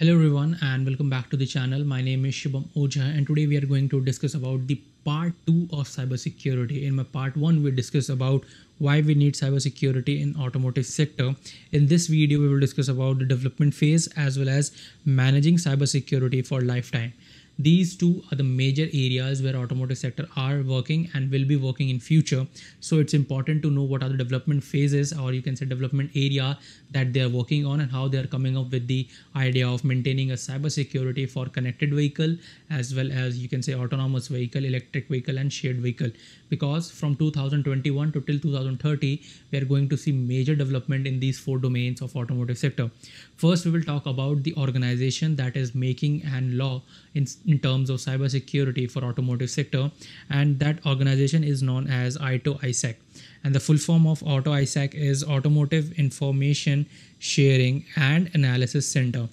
Hello everyone and welcome back to the channel. My name is Shubham Oja and today we are going to discuss about the part 2 of cybersecurity. In my part 1 we discuss about why we need cybersecurity in automotive sector. In this video we will discuss about the development phase as well as managing cybersecurity for lifetime. These two are the major areas where automotive sector are working and will be working in future. So it's important to know what are the development phases, or you can say development area, that they are working on and how they are coming up with the idea of maintaining a cyber security for connected vehicle as well as you can say autonomous vehicle, electric vehicle and shared vehicle. Because from 2021 to till 2030 we are going to see major development in these four domains of automotive sector. First we will talk about the organization that is making an law in terms of cyber security for automotive sector, and that organization is known as AITO-ISAC, and the full form of AITO-ISAC is Automotive Information Sharing and Analysis Center.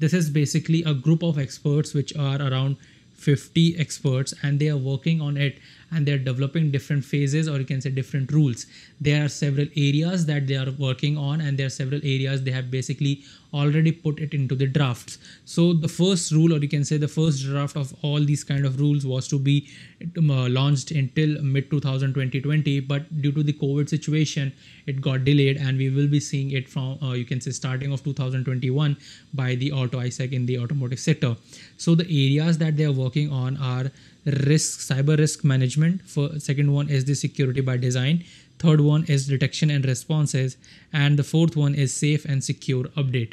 This is basically a group of experts which are around 50 experts, and they are working on it and they're developing different phases, or you can say different rules. There are several areas that they are working on, and there are several areas they have basically already put it into the drafts. So the first rule, or you can say the first draft of all these kind of rules, was to be launched until mid 2020, but due to the COVID situation it got delayed, and we will be seeing it from you can say starting of 2021 by the AITO-ISAC in the automotive sector. So the areas that they are working on are cyber risk management. For second one is the security by design, third one is detection and responses, and the fourth one is safe and secure update.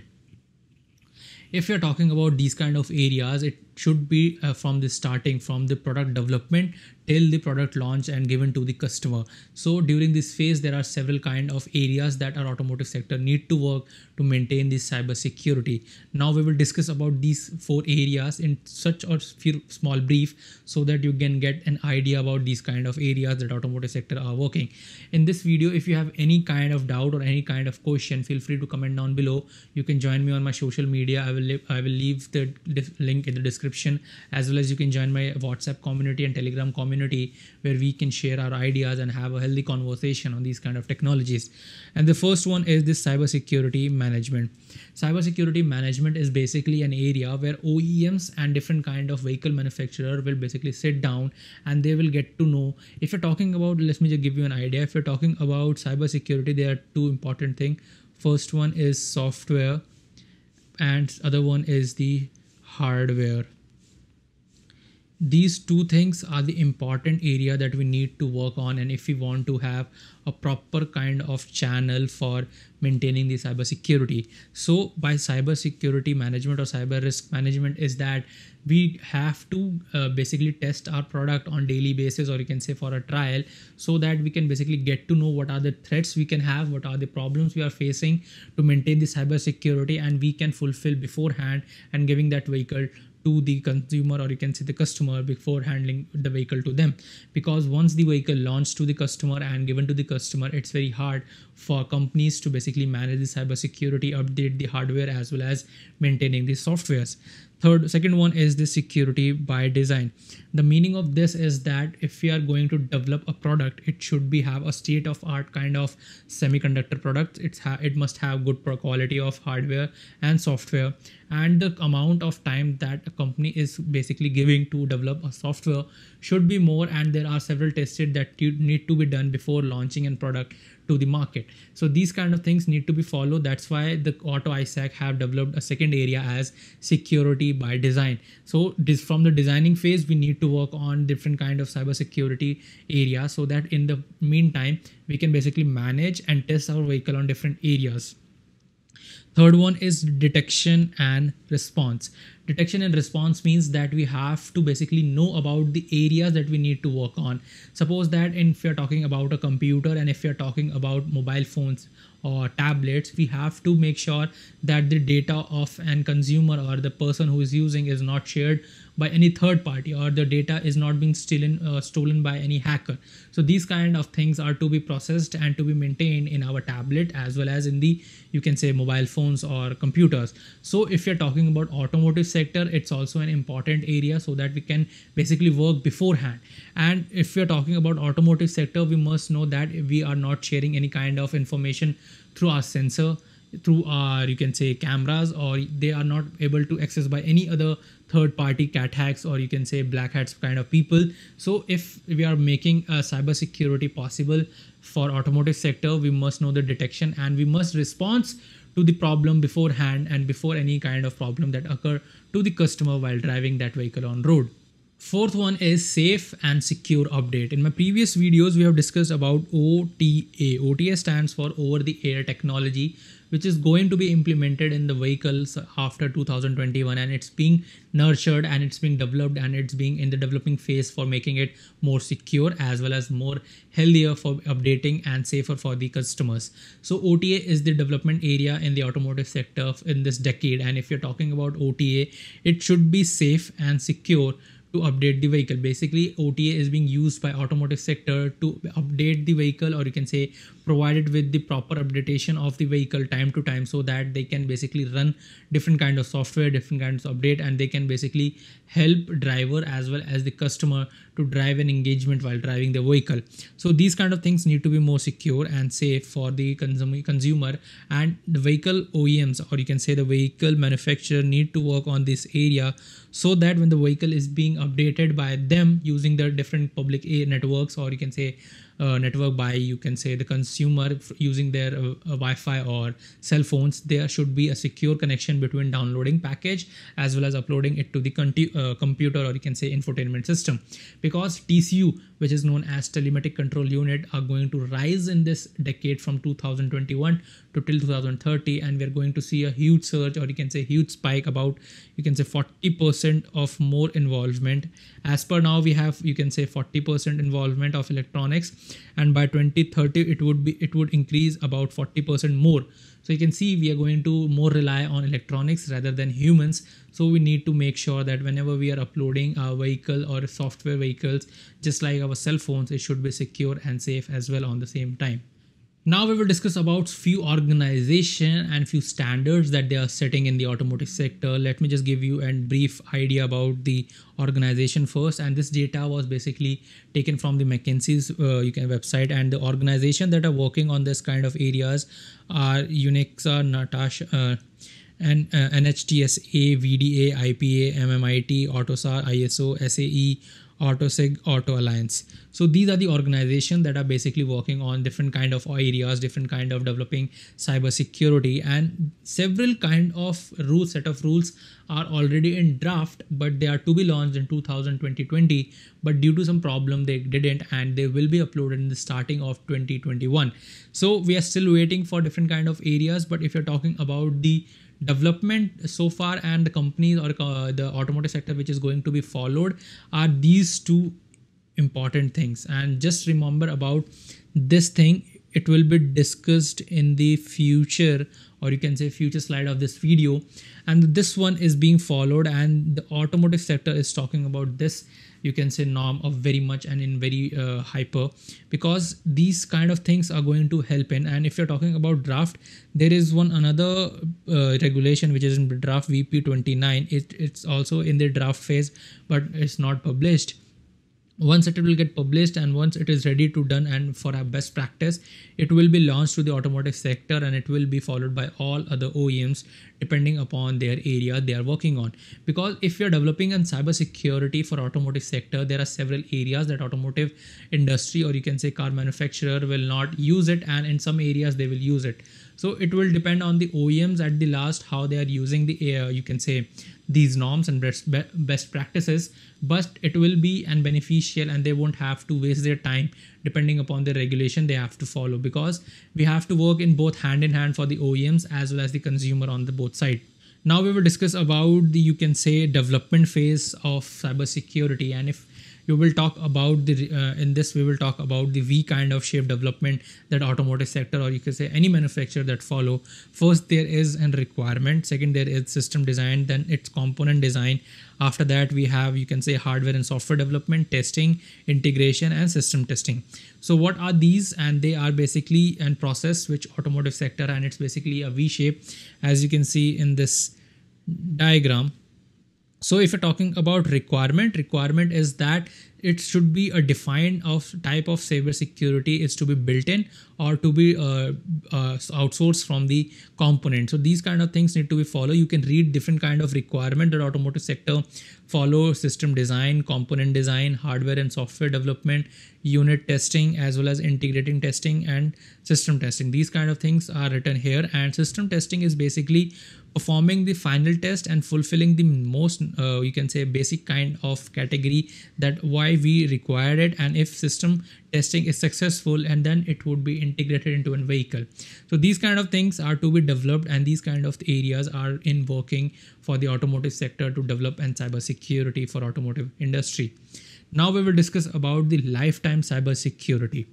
If you're talking about these kind of areas, it should be from the starting, from the product development till the product launch and given to the customer. So during this phase there are several kind of areas that our automotive sector need to work to maintain this cyber security. Now we will discuss about these four areas in such a few small brief so that you can get an idea about these kind of areas that automotive sector are working. In this video, if you have any kind of doubt or any kind of question, feel free to comment down below. You can join me on my social media. I will leave the link in the description, as well as you can join my WhatsApp community and Telegram community where we can share our ideas and have a healthy conversation on these kind of technologies. And the first one is this cybersecurity management. Cybersecurity management is basically an area where OEMs and different kind of vehicle manufacturer will basically sit down and they will get to know. If you're talking about, let me just give you an idea. If you're talking about cybersecurity, there are two important things. First one is software and other one is the hardware. These two things are the important area that we need to work on, and if we want to have a proper kind of channel for maintaining the cyber security. So by cyber security management or cyber risk management is that we have to basically test our product on daily basis, or you can say for a trial, so that we can basically get to know what are the threats we can have, what are the problems we are facing to maintain the cyber security, and we can fulfill beforehand and giving that vehicle to the consumer, or you can say the customer, before handling the vehicle to them. Because once the vehicle launched to the customer and given to the customer, it's very hard for companies to basically manage the cyber security, update the hardware as well as maintaining the softwares. Second one is the security by design. The meaning of this is that if we are going to develop a product, it should be have a state of art kind of semiconductor product. It must have good quality of hardware and software, and the amount of time that a company is basically giving to develop a software should be more, and there are several tests that need to be done before launching a product to the market. So these kind of things need to be followed. That's why the AITO-ISAC have developed a second area as security by design. So this, from the designing phase, we need to work on different kind of cyber security areas, so that in the meantime we can basically manage and test our vehicle on different areas. Third one is detection and response. Detection and response means that we have to basically know about the areas that we need to work on. Suppose that if you're talking about a computer, and if you're talking about mobile phones or tablets, we have to make sure that the data of an consumer or the person who is using is not shared by any third party, or the data is not being stolen by any hacker. So these kind of things are to be processed and to be maintained in our tablet as well as in the, you can say, mobile phones or computers. So if you're talking about automotive sector, it's also an important area, so that we can basically work beforehand. And if you're talking about automotive sector, we must know that we are not sharing any kind of information through our sensor, through our, you can say, cameras, or they are not able to access by any other third party cat hacks, or you can say black hats kind of people. So if we are making a cyber security possible for automotive sector, we must know the detection and we must respond to the problem beforehand and before any kind of problem that occur to the customer while driving that vehicle on road. Fourth one is safe and secure update. In my previous videos, we have discussed about OTA. OTA stands for over the air technology, which is going to be implemented in the vehicles after 2021, and it's being nurtured and it's being developed and it's being in the developing phase for making it more secure as well as more healthier for updating and safer for the customers. So OTA is the development area in the automotive sector in this decade, and if you're talking about OTA, it should be safe and secure to update the vehicle. Basically, OTA is being used by automotive sector to update the vehicle, or you can say provide it with the proper updatation of the vehicle time to time, so that they can basically run different kind of software, different kinds of update, and they can basically help driver as well as the customer to drive an engagement while driving the vehicle. So these kind of things need to be more secure and safe for the consumer, and the vehicle OEMs, or you can say the vehicle manufacturer, need to work on this area, so that when the vehicle is being updated by them using the different public networks, or you can say network by, you can say, the consumer using their Wi-Fi or cell phones, there should be a secure connection between downloading package as well as uploading it to the computer, or you can say infotainment system, because TCU, which is known as telematic control unit, are going to rise in this decade from 2021 to till 2030, and we're going to see a huge surge, or you can say huge spike, about, you can say, 40% of more involvement. As per now, we have, you can say, 40% involvement of electronics, and by 2030 it would increase about 40% more. So you can see we are going to more rely on electronics rather than humans. So we need to make sure that whenever we are uploading our vehicle or software vehicles, just like our cell phones, it should be secure and safe as well on the same time. Now we will discuss about few organization and few standards that they are setting in the automotive sector. Let me just give you a brief idea about the organization first. And this data was basically taken from the McKinsey's website, and the organization that are working on this kind of areas are UNIXA, Natasha, and NHTSA, VDA, IPA, MMIT, AutoSAR, ISO, SAE, AutoSig, Auto Alliance. So these are the organizations that are basically working on different kind of areas, different kind of developing cyber security, and several kind of set of rules are already in draft, but they are to be launched in 2020, but due to some problem they didn't, and they will be uploaded in the starting of 2021. So we are still waiting for different kind of areas, but if you're talking about the development so far and the companies or the automotive sector which is going to be followed, are these two important things. And just remember about this thing, it will be discussed in the future, or you can say future slide of this video, and this one is being followed, and the automotive sector is talking about this, you can say, norm of very much and in very hyper, because these kind of things are going to help in. And if you're talking about draft, there is one another regulation which is in draft VP 29. It's also in the draft phase, but it's not published. Once it will get published and once it is ready to done and for a best practice, it will be launched to the automotive sector, and it will be followed by all other OEMs depending upon their area they are working on. Because if you're developing in cyber security for automotive sector, there are several areas that automotive industry, or you can say car manufacturer, will not use it, and in some areas they will use it. So it will depend on the OEMs at the last how they are using the you can say these norms and best practices, but it will be an beneficial, and they won't have to waste their time depending upon the regulation they have to follow, because we have to work in both hand in hand for the OEMs as well as the consumer on the both side. Now we will discuss about the, you can say, development phase of cybersecurity, and if we will talk about the in this we will talk about the V kind of shape development that automotive sector, or you can say any manufacturer that follow. First there is a requirement, second there is system design, then it's component design. After that we have, you can say, hardware and software development, testing, integration, and system testing. So what are these? And they are basically a process which automotive sector, and it's basically a V shape as you can see in this diagram. So if you're talking about requirement is that it should be a defined of type of cyber security is to be built in or to be outsourced from the component. So these kind of things need to be followed. You can read different kind of requirement that automotive sector follow: system design, component design, hardware and software development, unit testing, as well as integrating testing and system testing. These kind of things are written here, and system testing is basically performing the final test and fulfilling the most you can say basic kind of category that why we required it, and if system testing is successful, and then it would be integrated into a vehicle. So these kind of things are to be developed, and these kind of areas are in working for the automotive sector to develop and cyber security for automotive industry. Now we will discuss about the lifetime cyber security.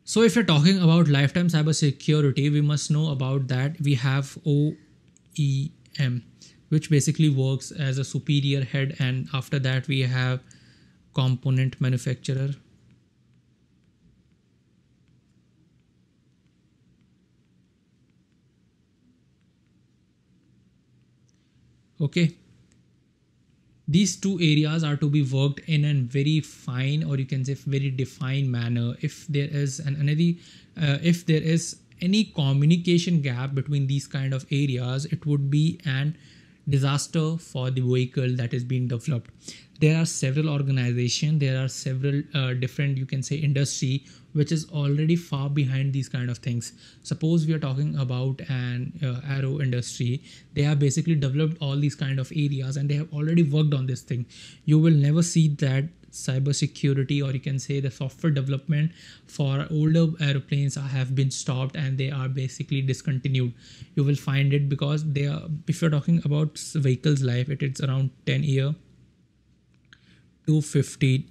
So if you're talking about lifetime cyber security, we must know about that we have OEM, which basically works as a superior head, and after that we have component manufacturer. Okay, these two areas are to be worked in a very fine, or you can say very defined manner. If there is if there is any communication gap between these kind of areas, it would be an disaster for the vehicle that is being developed. There are several organizations, there are several different, you can say, industry which is already far behind these kind of things. Suppose we are talking about an aero industry. They have basically developed all these kind of areas, and they have already worked on this thing. You will never see that cyber security, or you can say the software development for older airplanes have been stopped and they are basically discontinued. You will find it because they are, if you're talking about vehicles life, it is around 10 year to 50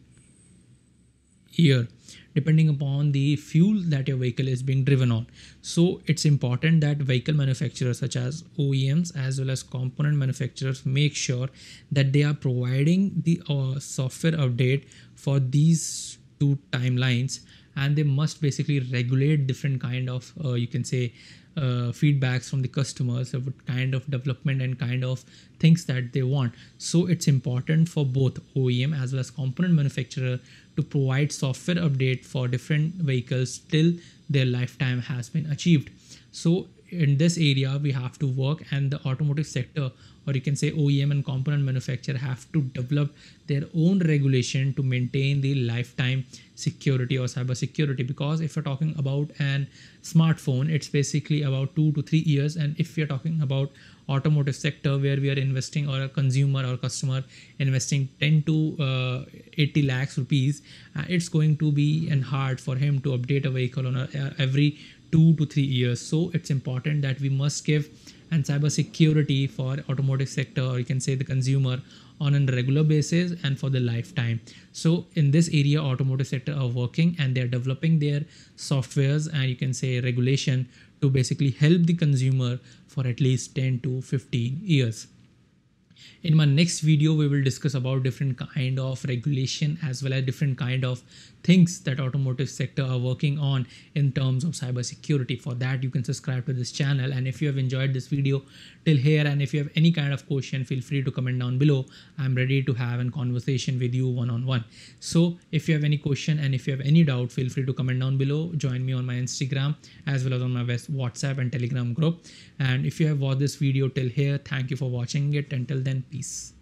year, depending upon the fuel that your vehicle is being driven on. So it's important that vehicle manufacturers such as OEMs as well as component manufacturers make sure that they are providing the software update for these two timelines, and they must basically regulate different kind of you can say feedbacks from the customers of what kind of development and kind of things that they want. So it's important for both OEM as well as component manufacturer to provide software update for different vehicles till their lifetime has been achieved. So in this area we have to work, and the automotive sector, or you can say OEM and component manufacturer, have to develop their own regulation to maintain the lifetime security or cyber security. Because if you're talking about an smartphone, it's basically about 2 to 3 years, and if you're talking about automotive sector where we are investing, or a consumer or customer investing 10 to 80 lakhs rupees, it's going to be hard for him to update a vehicle on every 2 to 3 years. So it's important that we must give and cyber security for automotive sector, or you can say the consumer, on a regular basis and for the lifetime. So in this area automotive sector are working, and they're developing their softwares and you can say regulation to basically help the consumer for at least 10 to 15 years. In my next video, we will discuss about different kind of regulation as well as different kind of things that automotive sector are working on in terms of cyber security. For that, you can subscribe to this channel. And if you have enjoyed this video till here, and if you have any kind of question, feel free to comment down below. I'm ready to have a conversation with you one-on-one. So if you have any question and if you have any doubt, feel free to comment down below. Join me on my Instagram as well as on my WhatsApp and Telegram group. And if you have watched this video till here, thank you for watching it. Until then, peace.